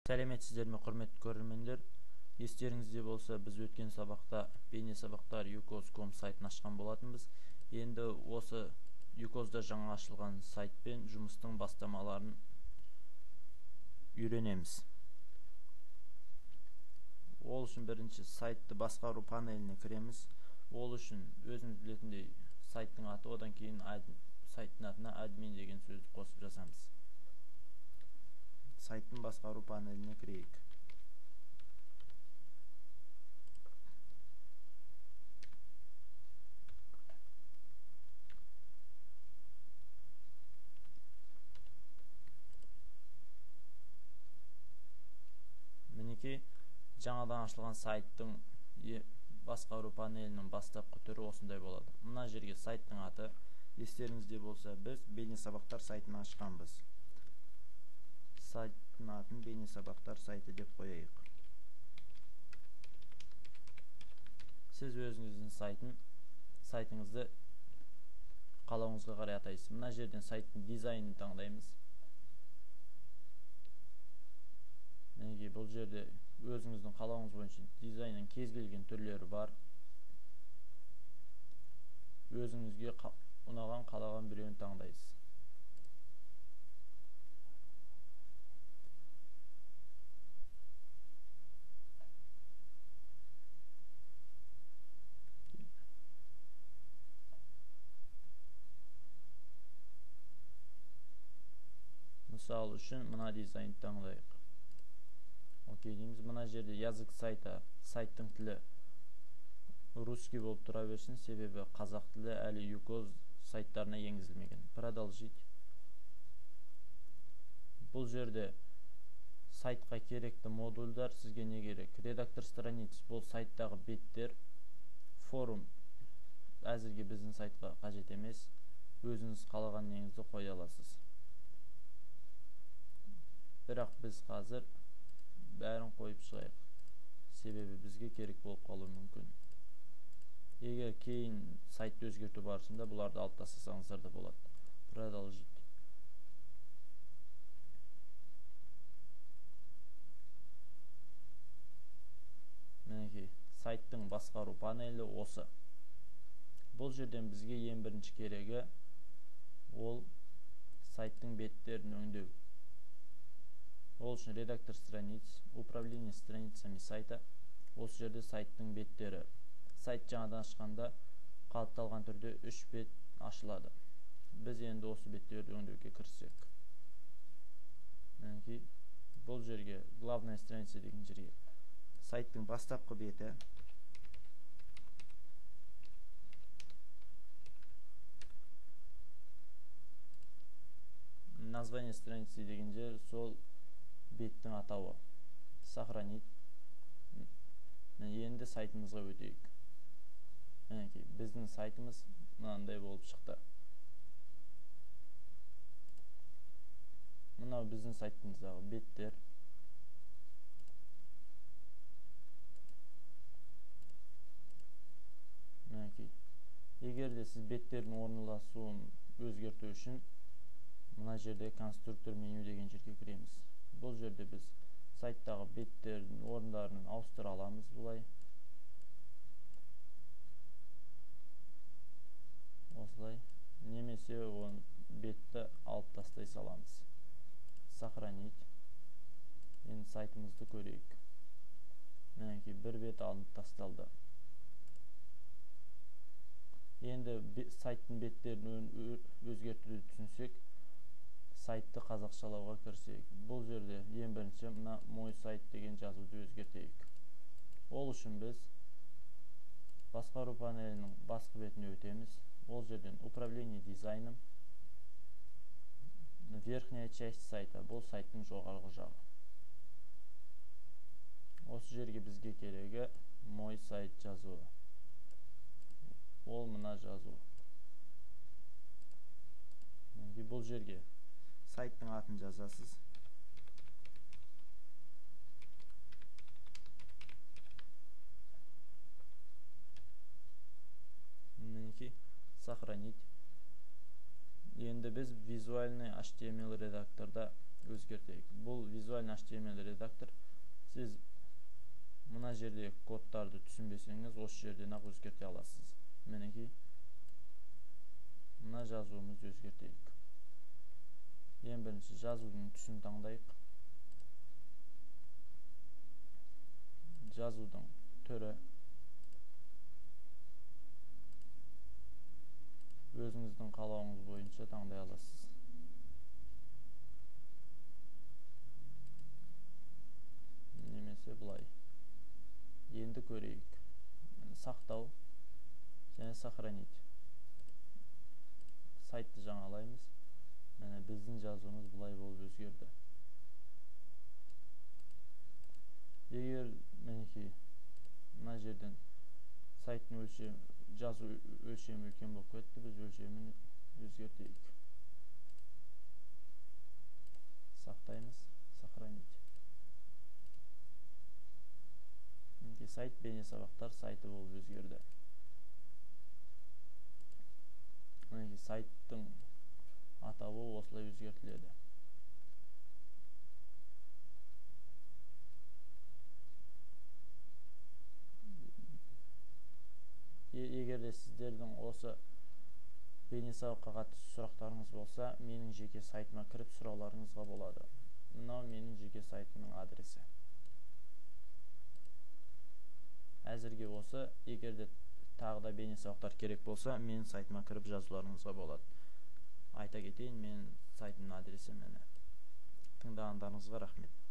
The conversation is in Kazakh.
Сәлеметсіздер ме, құрметті көрермендер? Естеріңізде болса, біз өткен сабақта бейне сабақтар ucos.com сайтын ашқан болатынбыз. Енді осы ucos'да жаңа ашылған сайтпен жұмыстың бастамаларын үйренеміз. Ол үшін бірінші сайтты басқару панеліне кіреміз. Ол үшін өзіміз білетіндей сайттың аты, одан кейін сайттың атына админ деген сөзді қосып жазамыз. Сайттың басқару панеліне кірейік. Мінекей, жаңадан ашылған сайттың басқару панелінің бастапқы түрі осындай болады. Мына жерге сайттың аты, естеріңізде болса, біз бейне сабақтар сайтын ашқанбыз. Сайттың атын бейне сабақтар сайты деп қояйық. Сіз өзіңіздің сайтыңызды қалауыңызға қарай атайсыз. Мына жерден сайттың дизайнын таңдаймыз. Мінекей, бұл жерде өзіңіздің қалауыңыз бойынша дизайнның кез келген түрлері бар. Өзіңізге ұнаған қалаған біреуін таңдайсыз. Мысал үшін мына дизайнды таңдайық. Окей дейміз. Мына жерде язык сайта, сайттың тілі русский болып тұра берсін, себебі қазақ тілі әлі ucos сайттарына енгізілмеген. Продолжить. Бұл жерде сайтқа керекті модульдар сізге не керек? Редактор страниц, бұл сайттағы беттер. Форум әзірге біздің сайтқа қажет емес. Өзіңіз қалаған неңізді қоя аласыз. Бірақ біз қазір бәрін қойып шығайық, себебі бізге керек болып қалуы мүмкін. Егер кейін сайтты өзгерту барысында бұларды алып тастасаңыздар да болады. Продолжить. Мінекей, сайттың басқару панелі осы. Бұл жерден бізге ең бірінші керегі ол сайттың беттерін өңдеу. Ол үшін редактор страниц, управление страницами сайта. Осы жерде сайттың беттері. Сайт жаңадан ашқанда қалыпталған түрде 3 бет ашылады. Біз енді осы беттерді өңдеуге кірісек. Бұл жерге главная страница деген жерге сайттың бастапқы беті. Название страницы деген жер сол беттің атауы. Сохранить. Енді сайтымызға өтейік. Біздің сайтымыз мынандай болып шықты. Мынау біздің сайтымыздағы беттер. Егер де сіз беттердің орналасуын өзгерту үшін мына жерде конструктор меню деген жерге кіреміз. Бұл жерде біз сайттағы беттердің орындарын ауыстыра аламыз бұлай. Осылай. Немесе оны бетті алып тастай саламыз. Сохранить. Енді сайтымызды көрейік. Мінекей, бір бет алынып тасталды. Енді сайттың беттерін өзгертуді түсінсек, сайтты қазақшалауға кірсек. Бұл жерде ең бірінші мына мой сайт деген жазуды өзгертейік. Ол үшін біз басқару панелінің басқы бетіне өтеміз. Ол жерден управление дизайном, верхняя часть сайта, бұл сайттың жоғарғы жағы. Осы жерге бізге керегі мой сайт жазуы. Ол мына жазу. Бұл жерге сайттың атын жазасыз. Мінекей, сохранить. Енді біз визуальный HTML редакторда өзгертейік. Бұл визуальный HTML редактор. Сіз мына жерде кодтарды түсінбесеңіз, осы жерден ақ өзгерте аласыз. Мінекей, мына жазуымызды өзгертейік. Ең бірінші жазудың түсін таңдайық. Жазудың түрі өзіңіздің қалауыңыз бойынша таңдай аласыз. Немесе бұлай. Енді көрейік. Сақтау және сохранить. Сайтты жаңалаймыз. Міне біздің жазуымыз бұлай болып өзгерді. Егер мінекей мына жерден сайттың жазу өлшемі үлкен болып кетті, біз өлшемін өзгертейік. Сақтаймыз, сохранить. Мінекей сайт бейнесабақтар сайты болып өзгерді. Мінекей сайттың атауы осылай өзгертіледі. Егер де сіздердің осы бейнесабаққа қатысты сұрақтарыңыз болса, менің жеке сайтыма кіріп сұрауларыңызға болады. Мынау менің жеке сайтымның адресі. Әзірге осы, егер де тағы да бейнесабақтар керек болса, менің сайтыма кіріп жазуларыңызға болады. Айта кетейін, менің сайтымның адресі міне. Тыңдағандарыңызға рахмет.